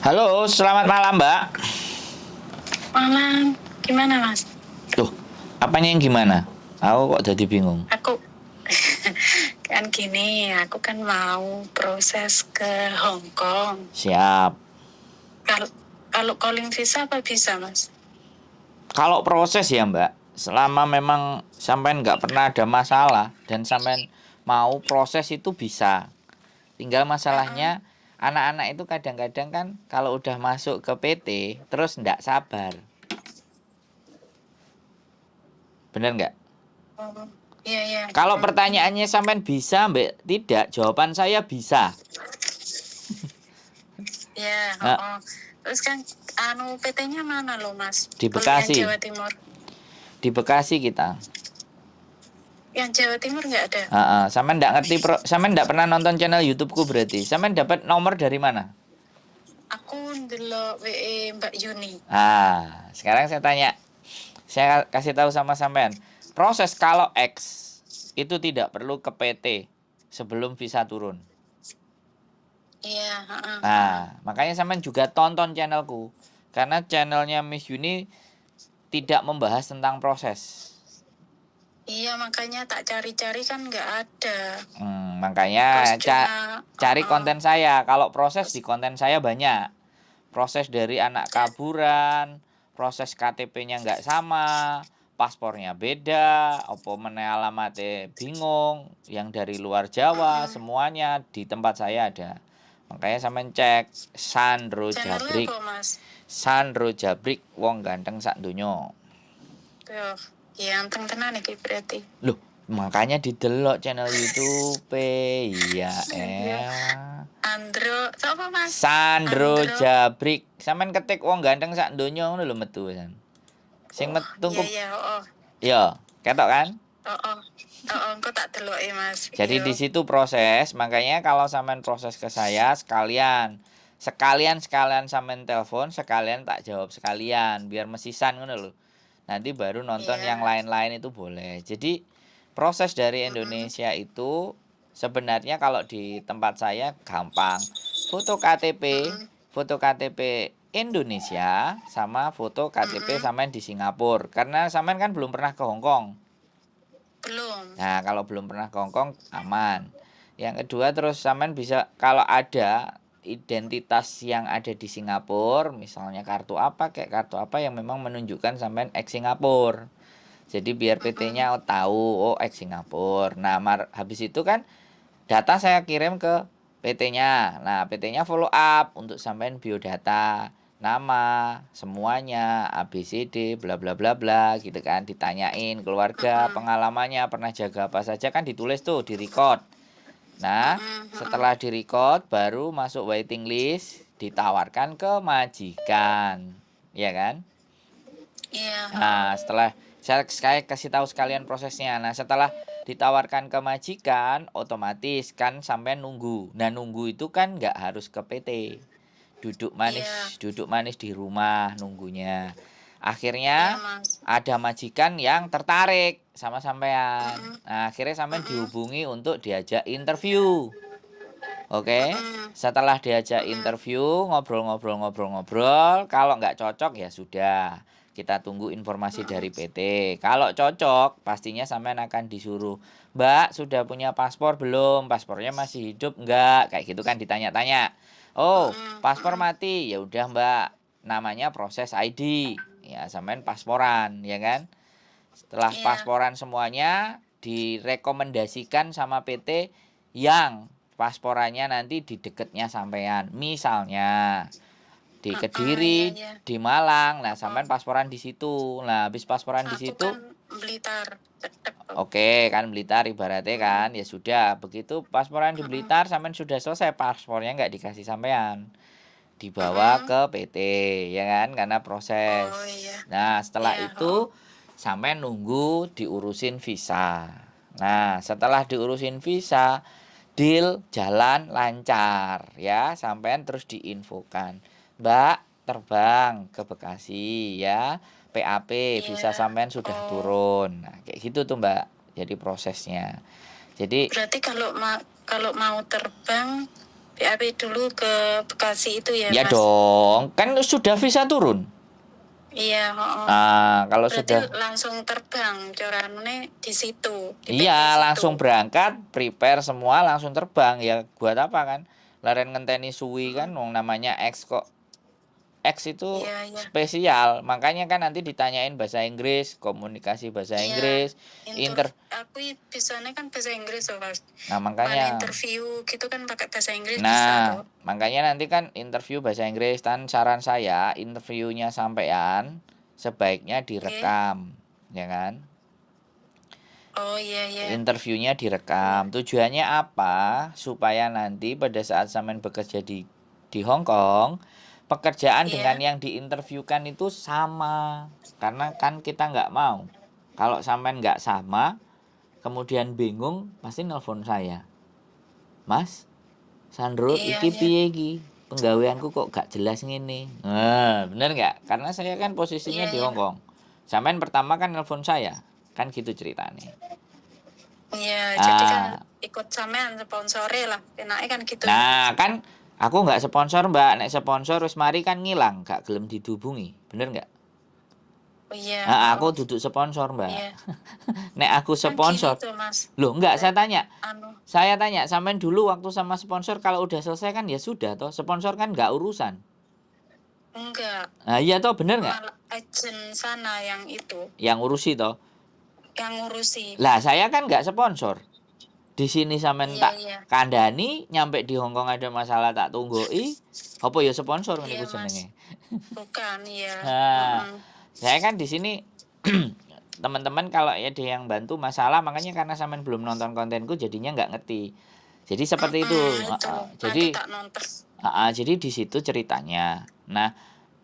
Halo, selamat malam, Mbak. Malam, gimana Mas? Tuh, apanya yang gimana? Aku kok jadi bingung. Aku kan gini, aku kan mau proses ke Hong Kong. Siap. Kalau kalau calling visa apa bisa Mas? Kalau proses ya, Mbak, selama memang sampean nggak pernah ada masalah dan sampean mau proses itu bisa. Tinggal masalahnya anak-anak itu kadang-kadang kan kalau udah masuk ke PT terus nggak sabar. Bener nggak? Oh, iya iya. Kalau pertanyaannya sampean bisa, Mbak, tidak, jawaban saya bisa. Iya, Nah, oh. Terus kan PT-nya mana loh Mas? di Kalau yang Bekasi, Jawa Timur. di Bekasi kita. Yang Jawa Timur nggak ada. Sampean nggak ngerti sampean nggak pernah nonton channel YouTubeku berarti. Sampean dapat nomor dari mana? Aku ndelok WE Mbak Yuni. Sekarang saya tanya. Saya kasih tahu sama sampean. Proses kalau X itu tidak perlu ke PT sebelum visa turun. Iya, Makanya sampean juga tonton channelku. Karena channelnya Miss Yuni tidak membahas tentang proses. Iya, makanya tak cari-cari kan nggak ada. Makanya Terus cuma cari konten saya. Kalau proses di konten saya banyak. Proses dari anak kaburan, proses KTP-nya nggak sama, paspornya beda, apa meneh alamatnya bingung, yang dari luar Jawa, semuanya di tempat saya ada. Makanya sampean cek Sandro channelnya Jabrik. apa Mas? Sandro Jabrik wong ganteng sak donya. Tuh, ya anteng tenan iki berarti. Loh, makanya didelok channel YouTube. Iya, Andro, siapa Mas? Sandro Andro. Jabrik. Sampeyan ketik wong ganteng sak donya ngono lho metu san. Sing metu Iya iya, oh. yo, ketok kan? Oh, oh. Oh, engko tak deloki Mas Jadi di video. situ proses, makanya kalau sampean proses ke saya sekalian sampean telepon, sekalian tak jawab sekalian biar mesisan ngono lho. Nanti baru nonton yang Iya. lain-lain itu boleh. Jadi proses dari Indonesia itu sebenarnya kalau di tempat saya gampang. Foto KTP, foto KTP Indonesia sama foto KTP sampean di Singapura. Karena sampean kan belum pernah ke Hong Kong. Belum. Nah, kalau belum pernah ke Hong Kong aman. Yang kedua terus sampean bisa kalau ada identitas yang ada di Singapura, misalnya kartu apa kayak kartu apa yang memang menunjukkan sampean ex Singapura. Jadi biar PT-nya tahu oh ex Singapura. Nah, habis itu kan data saya kirim ke PT-nya. Nah, PT-nya follow up untuk sampean biodata, nama, semuanya, ABCD, bla bla bla bla gitu kan, ditanyain keluarga, pengalamannya, pernah jaga apa saja kan ditulis tuh, di-record. Nah, setelah di-record baru masuk waiting list, ditawarkan ke majikan. Ya kan? Iya. Nah, setelah saya kasih tahu sekalian prosesnya. Nah, setelah ditawarkan ke majikan, otomatis kan sampai nunggu. Nah, nunggu itu kan nggak harus ke PT. Iya. Duduk manis di rumah nunggunya. Iya, Akhirnya Mas. ada majikan yang tertarik sama sampean. Nah, akhirnya sampean dihubungi untuk diajak interview. Oke, setelah diajak interview, ngobrol-ngobrol, kalau nggak cocok ya sudah, kita tunggu informasi dari PT. Kalau cocok, pastinya sampean akan disuruh, Mbak, sudah punya paspor belum? Paspornya masih hidup nggak? Kayak gitu kan ditanya-tanya. Oh, paspor mati, ya udah Mbak, namanya proses ID, ya sampean pasporan, ya kan? Setelah Iya. pasporan semuanya direkomendasikan sama PT yang pasporannya nanti di deketnya sampean. Misalnya di Iya, Kediri, iya. di Malang. Nah, sampean pasporan di situ. Nah, habis pasporan di Aku situ, kan Blitar. Cedek kok. oke, kan Blitar ibaratnya kan. Ya sudah, begitu pasporan di Blitar sampean sudah selesai, paspornya nggak dikasih sampean. Dibawa ke PT, ya kan? Karena proses. Oh iya. Nah, setelah Iya, itu sampai nunggu diurusin visa. Nah, setelah diurusin visa, deal jalan lancar ya, sampean terus diinfokan. Mbak, terbang ke Bekasi ya. PAP, visa iya. sampean sudah Oh, turun. Nah, kayak gitu tuh, Mbak. Jadi prosesnya. Jadi berarti kalau mau terbang BAP dulu ke Bekasi itu ya, Ya Mas. dong, kan sudah visa turun. Iya, Kalau berarti sudah, langsung terbang corannya di situ, di PT iya situ. langsung berangkat, prepare semua langsung terbang. Ya buat apa kan? Laren ngenteni suwi kan, wong namanya X kok. X itu Iya, iya. spesial, makanya kan nanti ditanyain bahasa Inggris, komunikasi bahasa Iya, Inggris, aku bisanya kan bahasa Inggris loh, Mas. Nah, Mana makanya. interview gitu kan pakai bahasa Inggris bisa Nah, tuh. makanya nanti kan interview bahasa Inggris, dan saran saya interviewnya sampean sebaiknya Oke. direkam, ya kan? Oh iya, iya. Interviewnya direkam. Tujuannya apa? Supaya nanti pada saat sampean bekerja di Hong Kong, pekerjaan Iya. dengan yang diinterviewkan itu sama. Karena kan kita nggak mau. Kalau sampean nggak sama, kemudian bingung, pasti nelpon saya. Mas, Sandro, Iya, iki iya. piye iki? Penggaweanku kok gak jelas ngene. Nah, bener nggak? Karena saya kan posisinya Iya, di iya. Hong Kong. Sampean pertama kan nelpon saya. Kan gitu ceritanya. Iya, jadi kan Ah, ikut sampean sponsore lah. Enaknya kan gitu. nah kan aku nggak sponsor mbak. Nek sponsor wis mari kan ngilang, gak gelem dihubungi. Bener nggak? Oh iya, Nah, aku duduk sponsor mbak. iya. Nek aku Kan gini sponsor, tuh, Mas. loh enggak, saya tanya. Anu, Saya tanya, sampean dulu waktu sama sponsor kalau udah selesai kan ya sudah toh. Sponsor kan nggak urusan. enggak. Nah iya toh, bener nggak? Malah agent sana yang itu, Yang urusi toh. yang ngurusi. Lah saya kan nggak sponsor. Di sini sampean Iya, tak iya. kandani, nyampe di Hong Kong ada masalah tak tunggoi. Apa ya sponsor Iya, niku Mas. jenenge. Bukan, iya. Nah, saya kan di sini teman-teman kalau ada yang bantu masalah, makanya karena sampean belum nonton kontenku jadinya nggak ngerti. Jadi seperti itu. Itu. Jadi Nanti tak nonton. jadi di situ ceritanya. Nah,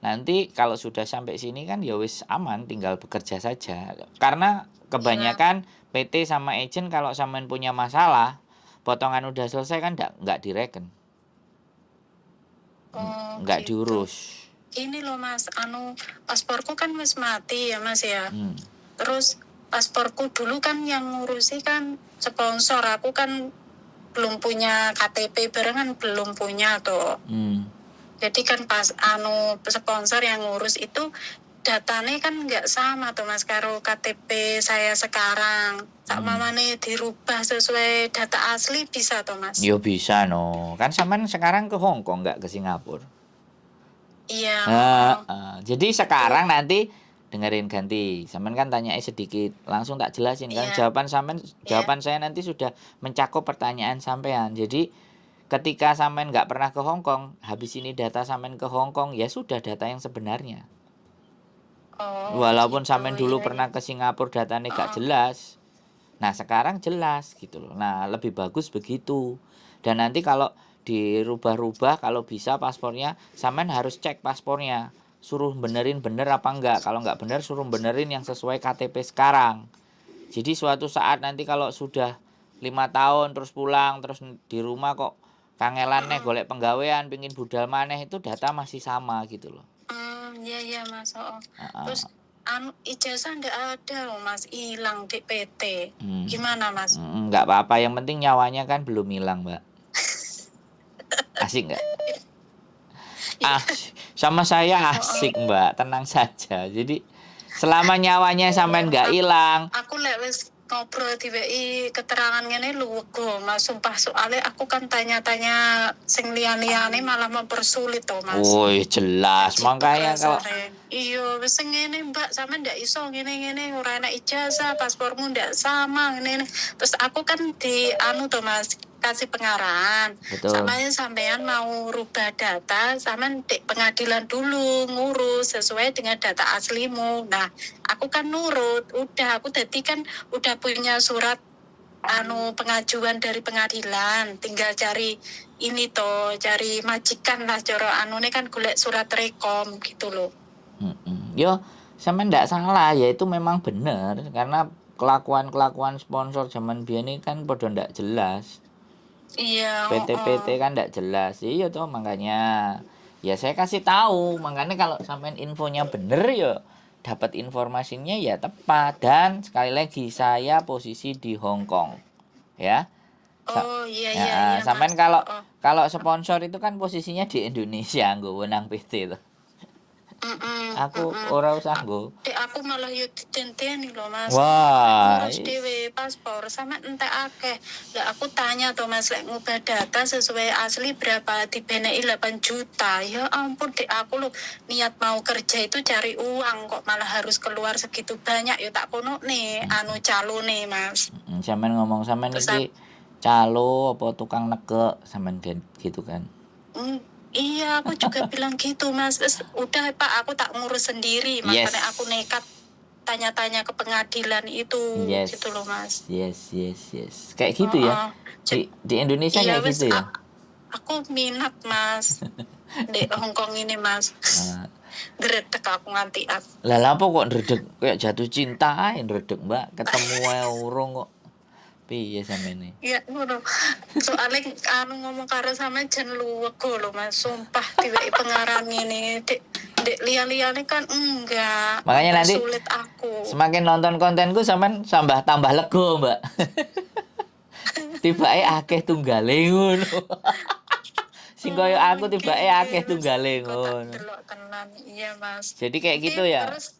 nanti kalau sudah sampai sini kan ya wis aman, tinggal bekerja saja. Karena kebanyakan PT sama agent kalau sampean punya masalah, potongan udah selesai kan nggak direken. Oh, Nggak gitu. diurus. Ini loh, Mas, pasporku kan wis mati ya, Mas ya. Hmm. Terus pasporku dulu kan yang ngurusi kan sponsor. Aku kan belum punya KTP barengan, belum punya tuh. Jadi kan pas sponsor yang ngurus itu datanya kan nggak sama tuh, Mas, karo KTP saya sekarang. Sama mana dirubah sesuai data asli bisa tuh, Mas? Yo bisa no. Kan sampean sekarang ke Hong Kong nggak ke Singapura. Iya. Jadi sekarang nanti dengerin ganti. Sampean kan tanya sedikit, langsung tak jelasin kan. Iya. Jawaban saya nanti sudah mencakup pertanyaan sampean. Jadi ketika sampean nggak pernah ke Hong Kong, habis ini data sampean ke Hong Kong, ya sudah data yang sebenarnya. Walaupun gitu, sampean dulu iya, pernah ke Singapura datanya nggak jelas. Nah sekarang jelas gitu loh. Nah lebih bagus begitu. Dan nanti kalau dirubah-rubah, kalau bisa paspornya, sampean harus cek paspornya, suruh benerin bener apa enggak. Kalau enggak bener, suruh benerin yang sesuai KTP sekarang. Jadi suatu saat nanti kalau sudah 5 tahun terus pulang, terus di rumah kok kangelan nih golek penggawean, pingin budal maneh, itu data masih sama gitu loh. Iya, Mas. Terus ijazah ndak ada loh, Mas, hilang di PT. Gimana, Mas? Enggak apa-apa, yang penting nyawanya kan belum hilang, Mbak. Asik nggak? Sama saya asik mbak, tenang saja. Jadi selama nyawanya sampean nggak hilang. Aku wis ngobrol di WI keterangan ngene luwego, Mas, sumpah, soalnya aku kan tanya-tanya sing liyan-liyane malah mempersulit to, Mas. Woi jelas, makanya kalau iya wis ngene, Mbak, sampean ndak iso ngene-ngene, ora enak ijazah, paspormu ndak sama ngene. Terus aku kan di to, Mas, kasih pengarahan. Samanya sampean mau rubah data, sampean di pengadilan dulu ngurus sesuai dengan data aslimu. Nah, aku kan nurut, aku tadi kan udah punya surat pengajuan dari pengadilan, tinggal cari cari majikan lah, coro ini kan golek surat rekom gitu loh. Yo, sampean ndak salah, ya itu memang benar karena kelakuan sponsor zaman biyen ini kan podo ndak jelas. Iya. PT kan ndak jelas. Iya toh, makanya ya saya kasih tahu, makanya kalau sampean infonya bener ya dapat informasinya ya tepat. Dan sekali lagi saya posisi di Hong Kong ya. Iya. Sampean kalau kalau sponsor itu kan posisinya di Indonesia nggo wenang PT tuh. Aku ora usah nggo. Dek aku malah yo ditenteni lho Mas. Wah. Ngurus dhewe paspor sama entek akeh. Lah aku tanya to Mas lek ngubah data sesuai asli berapa dibeneki 8 juta. Ya ampun dek aku lho niat mau kerja itu cari uang kok malah harus keluar segitu banyak. Ya tak kono nih anu calone Mas. Sampean ngomong sampean Terus iki calo apa tukang negek sampean gitu kan. Iya, aku juga bilang gitu, Mas. Terus, udah, Pak, aku tak ngurus sendiri. Makanya aku nekat tanya-tanya ke pengadilan itu, gitu loh, Mas. Yes. Kayak gitu ya. Di Indonesia iya, kayak gitu ya. Aku minat, Mas. Di Hongkong ini, Mas. Dredeg aku nganti aku. Lah apa kok dredeg kayak jatuh cinta ae dredeg, Mbak. Ketemu wae urung kok. Piye sampeyan iki? Iya, ngono. Soalnya ngomong karo sampean jan luwego lho Mas, sumpah diweki pengarang ini. Dek liya-liyane kan enggak. Makanya nanti sulit aku. Semakin nonton kontenku sampean tambah lego, Mbak. Tibake akeh tunggale ngono. Sing koyo aku tibake akeh tunggale ngono. Iya, Mas. Jadi kayak gitu ya. Terus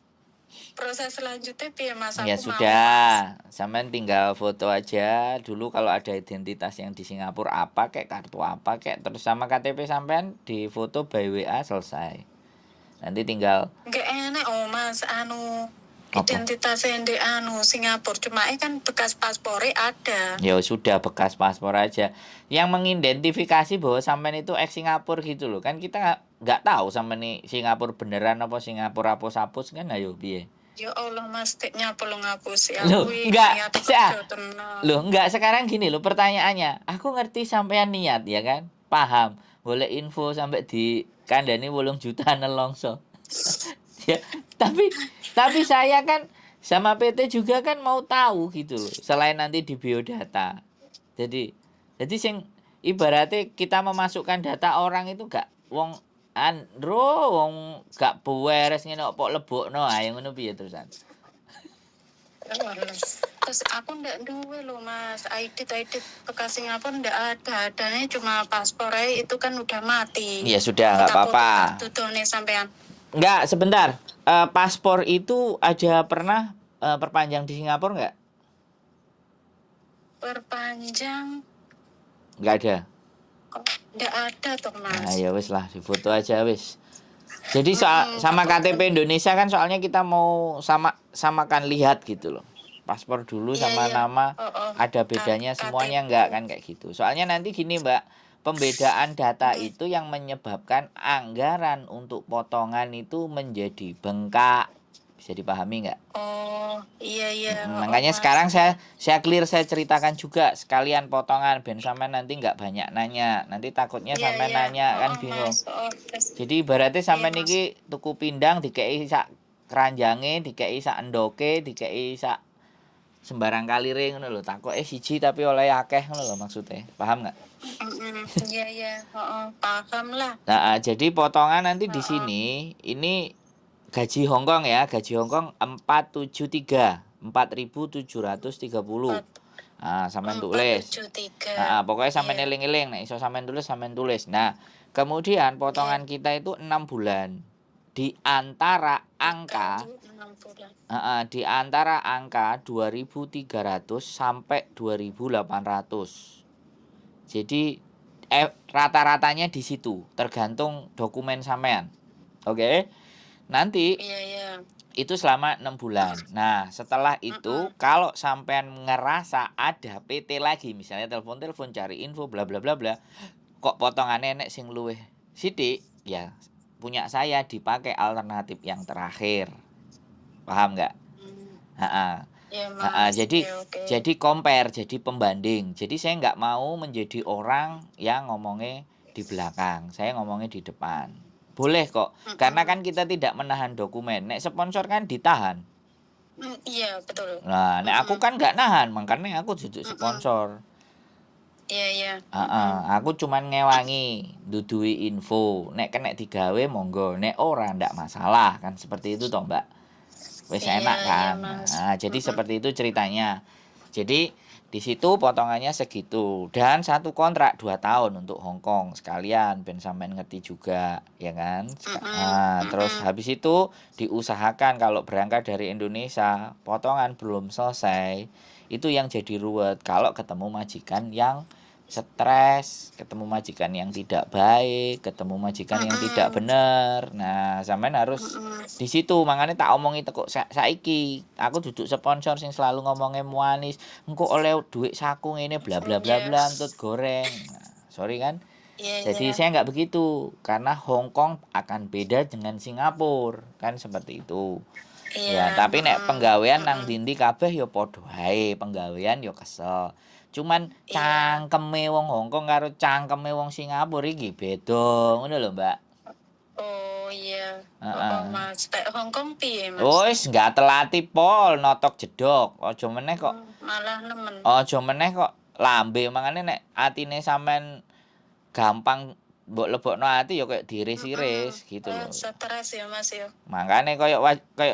proses selanjutnya piye Mas? Ya sudah, sampean tinggal foto aja dulu kalau ada identitas yang di Singapura apa kayak kartu apa kayak terus sama KTP sampean di foto by WA selesai. Nanti tinggal enggak enak Mas identitas yang di Singapura cuma kan bekas paspornya ada. Ya sudah bekas paspor aja. Yang mengidentifikasi bahwa sampean itu ex Singapura gitu loh. Kan kita nggak tahu sampean nih Singapura beneran apa Singapura hapus kan ayo piye. Ya Allah Mas, teknya perlu ngapus ya. Loh, enggak sekarang gini loh pertanyaannya. Aku ngerti sampean niat ya kan? Paham. Boleh info sampai di kandani 8 juta nelongso. Ya, tapi saya kan sama PT juga kan mau tahu gitu loh. Selain nanti di biodata. Jadi sing ibaratnya kita memasukkan data orang itu gak wong wong gak beres ngene kok lebokno ae ngono piye terusan. Terus aku ndak duwe loh Mas, ID bekas Singapura ndak ada, adanya cuma paspor itu kan udah mati. Ya sudah enggak apa-apa. Tutune sampean. Enggak, sebentar. Paspor itu aja pernah perpanjang di Singapura enggak? Perpanjang? Enggak ada. Nggak ada toh Mas. Nah ya wis lah, difoto aja wis. Jadi sama KTP Indonesia kan soalnya kita mau samakan lihat gitu loh. Paspor dulu sama nama ada bedanya semuanya enggak kan kayak gitu. Soalnya nanti gini Mbak, pembedaan data itu yang menyebabkan anggaran untuk potongan itu menjadi bengkak. Bisa dipahami nggak? Oh iya. Makanya sekarang saya clear, saya ceritakan juga sekalian potongan ben sampean nanti nggak banyak nanya. Nanti takutnya sampean nanya kan bingung. Jadi ibaratnya sampean iki tuku pindang dikei sak keranjange, dikei sak endoke, dikei sak sembarang kalire ngono lho. Takoke siji tapi oleh akeh ngono lho maksudnya. Paham nggak? Iya. Paham lah. Nah, jadi potongan nanti di sini ini gaji Hongkong ya, gaji Hongkong 473, 4.730. Nah, sampean tulis. Nah, pokoknya sampean eling-eling, nek iso sampean tulis. Nah, kemudian potongan kita itu 6 bulan. Di antara angka di antara angka 2.300 sampai 2.800. Jadi rata-ratanya di situ, tergantung dokumen sampean. Oke. Nanti itu selama 6 bulan. Nah, setelah itu kalau sampean ngerasa ada PT lagi, misalnya telepon cari info bla bla bla bla, kok potongannya nek sing luwih sithik, ya punya saya dipakai alternatif yang terakhir. Paham nggak? Jadi compare, jadi pembanding. Jadi saya nggak mau menjadi orang yang ngomongnya di belakang, saya ngomongnya di depan. Boleh kok, karena kan kita tidak menahan dokumen. Nek sponsor kan ditahan. Iya, betul. Nah, nek aku kan nggak nahan, makanya aku duduk sponsor. Iya. Aku cuman ngewangi, dudui info. Nek kena digawe monggo, nek ora ndak masalah kan seperti itu toh, Mbak. Wis enak kan. Nah, jadi seperti itu ceritanya. Jadi Di situ potongannya segitu dan satu kontrak 2 tahun untuk Hong Kong sekalian ben sampean ngerti juga ya kan. Terus habis itu diusahakan kalau berangkat dari Indonesia potongan belum selesai itu yang jadi ruwet kalau ketemu majikan yang stres, ketemu majikan yang tidak baik, ketemu majikan yang tidak benar. Nah, sampean harus di situ makanya tak omongi teko saiki aku duduk sponsor sing selalu ngomongnya manis engko oleh duit saku ngene bla bla bla bla entut goreng. Nah, sorry kan. Jadi saya nggak begitu karena Hong Kong akan beda dengan Singapura kan seperti itu. Ya, tapi nek penggawean nang dindi kabeh ya padha ae, penggawean ya kesel. Cuman cangkeme wong Hong Kong karo cangkeme wong Singapura iki beda, ngono lho, Mbak. Oh iya. Mas. Tek Hong Kong piye, Mas? Wis nggak telati pol notok jedok. Aja meneh kok. Malah nemen. Aja meneh kok lambe mangane nek atine sampean gampang mbok lebokno ati ya kayak diiris-iris gitu loh. Stres ya Mas ya. Makane koyo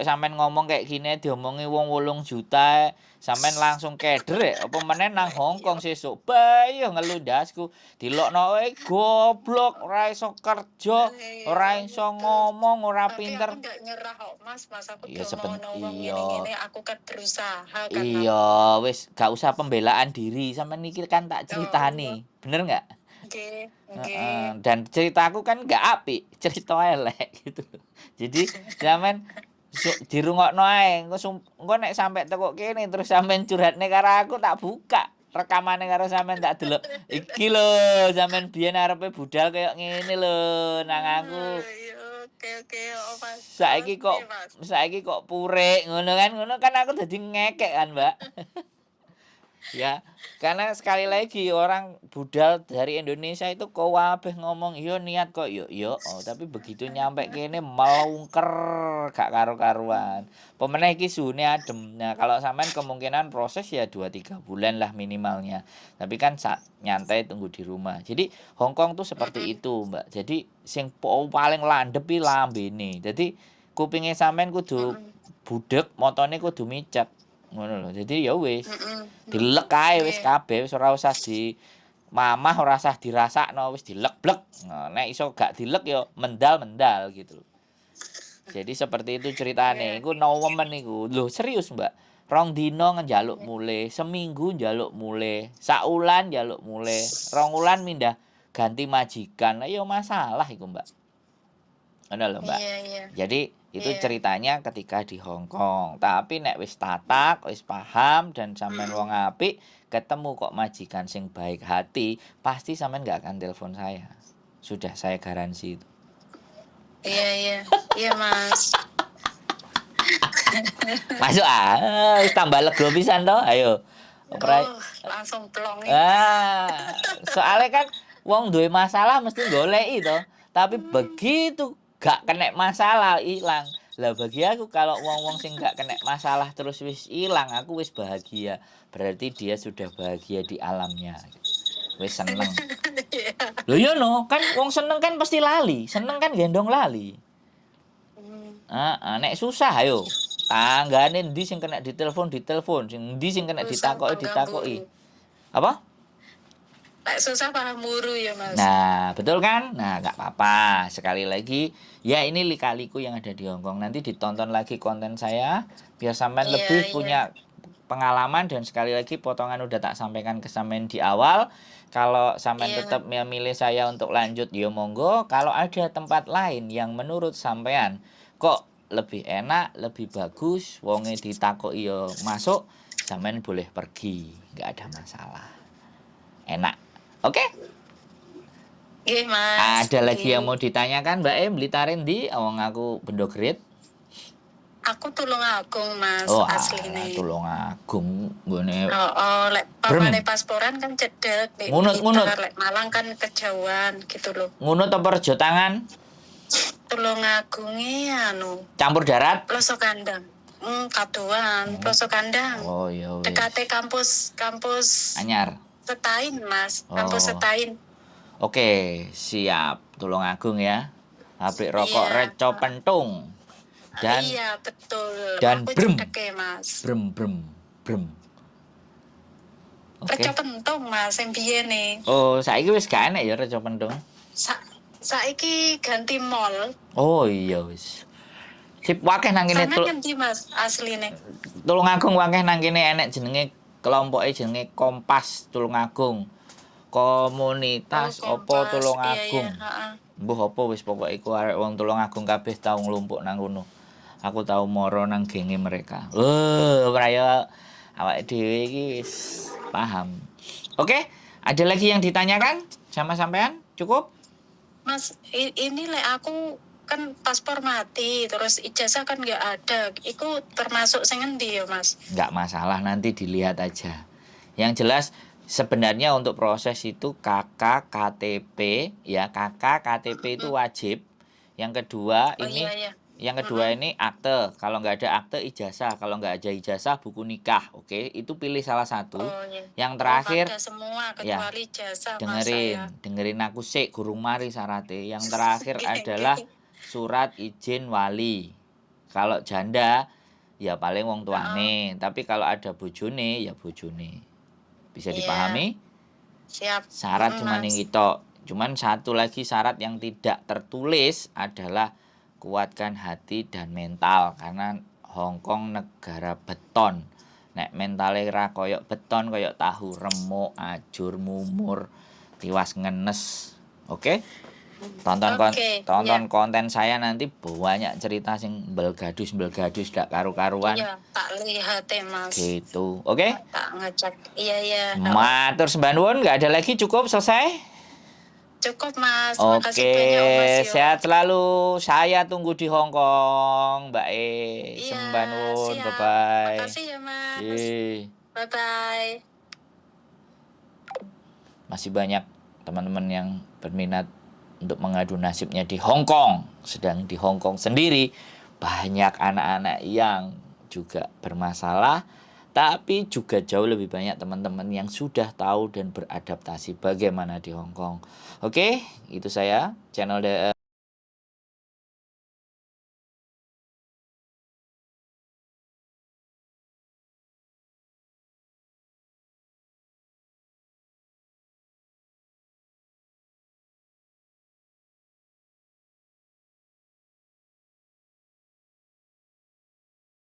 sampean ngomong kayak gini diomongi wong 8 juta sampean langsung keder apa meneh nang Hong Kong sesuk bae ngeluh ndasku dilokno goblok ora iso kerja ora iso ngomong ora pinter. Tapi aku gak nyerah kok Mas aku ya ngene aku kan berusaha kan. Iya wis gak usah pembelaan diri sampean iki kan tak ceritani bener nggak? Oke. Dan ceritaku kan nggak apik, cerita elek gitu. Jadi sampean dirungokno ae, engko nek sampe teko kene terus sampean curhatne karo aku tak buka rekamane karo sampean tak delok. Iki lho sampean biyen arepe budal kayak ngene lho nang aku. Oke, Mas. Saiki kok purik ngono kan aku dadi ngekek kan, Mbak. Ya, karena sekali lagi orang budal dari Indonesia itu kabeh ngomong iya niat kok yo tapi begitu nyampe kene melungker gak karu-karuan. Pemeneh iki suhune adem. Nah, kalau sampean kemungkinan proses ya 2-3 bulan lah minimalnya. Tapi kan nyantai tunggu di rumah. Jadi Hong Kong tuh seperti itu, Mbak. Jadi sing paling landhep iki lambene. Jadi kupinge sampean kudu budek, motone kudu micet. Ngono lho. Jadi ya wis. Dilek ae wis kabeh wis ora usah di mamah ora usah dirasakno wis dilek-blek. Nah, nek iso gak dilek ya mendal-mendal gitu. Jadi seperti itu ceritane. Iku no woman iku. Lho serius, Mbak. 2 dino njaluk mule, seminggu njaluk mule, saulan njaluk mule, 2 wulan mindah ganti majikan. Ya masalah iku, Mbak. Ngono lho, Mbak. Jadi itu ceritanya ketika di Hong Kong. Tapi nek wis tatak, wis paham dan sampean wong apik, ketemu kok majikan sing baik hati, pasti sampean gak akan telepon saya. Sudah saya garansi itu. Iya, Mas. Masuk wis tambah lega pisan to. Ayo. Langsung plong. Soalnya kan wong duwe masalah mesti goleki to. Tapi begitu gak kena masalah hilang. Lah bagi aku kalau wong-wong sing gak kena masalah terus wis hilang, aku wis bahagia. Berarti dia sudah bahagia di alamnya. Wis seneng. Lho ya no, kan wong seneng kan pasti lali. Seneng kan gendong lali. Nek susah ayo. Tanggane ndi sing kena ditelepon, sing ndi sing kena ditakoki. Apa? Susah paham buru ya Mas. Nah betul kan? Nah gak apa-apa. Sekali lagi ya ini lika-liku yang ada di Hong Kong. Nanti ditonton lagi konten saya biar sampean lebih punya pengalaman. Dan sekali lagi potongan udah tak sampaikan ke sampean di awal. Kalau sampean tetap memilih saya untuk lanjut ya monggo. Kalau ada tempat lain yang menurut sampean kok lebih enak, lebih bagus, wonge ditakoki ya masuk, sampean boleh pergi, nggak ada masalah. Enak. Oke? Iya, Mas. Ada lagi yang mau ditanyakan, Mbak Blitar endi? Wong aku Bendogrit. Aku Tulungagung, Mas, asline. Tulungagung nggone. Lek pamane pasporan kan cedek nek lek Malang kan kejauhan gitu loh. Ngunut apa Rejo Tangan? Tulungagunge campur darat. Pelosok Kandang. Kaduan, Pelosok Kandang. Oh iya wis. Dekate kampus Anyar. Setain, Mas. Kampus Setain. Oke, siap. Tulungagung ya. Pabrik rokok Reco Pentung. Dan iya, betul. Dan aku brem. Cedeke, Mas. Brem. Reco pentung Mas sing biyene. Oh, saiki wis gak enek ya reco pentung. Saiki ganti mall. Oh iya wis. Sip wakeh nang kene Sampeyan ngendi Mas asline? Tulungagung wakeh nang kene enek jenenge kelompoke jenenge Kompas Tulungagung. Komunitas opo Tulungagung. Iya, heeh. Mbuh apa wis pokoke iku arek wong Tulungagung kabeh tau nglumpuk nang kono. Aku tau moro nang genge mereka. Praya awake dhewe iki wis paham. Oke, ada lagi yang ditanyakan sama sampean? Cukup? Mas, ini aku kan paspor mati, terus ijazah kan nggak ada. Iku termasuk sing endi ya, Mas? Nggak masalah, nanti dilihat aja. Yang jelas sebenarnya untuk proses itu KK KTP ya, KK KTP itu wajib. Yang kedua Iya. Yang kedua ini akte. Kalau nggak ada akte, ijazah. Kalau nggak ada ijazah, buku nikah. Oke, itu pilih salah satu. Iya. Yang terakhir, ada semua kecuali ijazah. dengerin aku sik, gurung mari syaratnya. Yang terakhir adalah surat izin wali. Kalau janda, ya paling wong tuane. Tapi kalau ada bojone, ya bojone. Bisa dipahami? Siap. Syarat cuma ning itu. Cuman satu lagi syarat yang tidak tertulis adalah kuatkan hati dan mental, karena Hong Kong negara beton. Nek mentale ra koyok beton, koyok tahu remuk, ajur, mumur, tiwas ngenes. Oke? Tonton konten saya nanti banyak cerita sing belgadus dak karu-karuan. Iya, tak lihat Mas. Gitu. Oke? Tak ngecek. Iya. Matur sembah nuwun, enggak ada lagi, cukup selesai? Cukup Mas, Oke, banyak, Mas, sehat selalu. Saya tunggu di Hong Kong, Mbak E. Iya, Sembah nuwun, siap. bye-bye. Makasih ya Mas. Bye. Bye-bye. Masih banyak teman-teman yang berminat untuk mengadu nasibnya di Hong Kong. Sedang di Hong Kong sendiri banyak anak-anak yang juga bermasalah, tapi juga jauh lebih banyak teman-teman yang sudah tahu dan beradaptasi bagaimana di Hong Kong. Oke, itu saya channel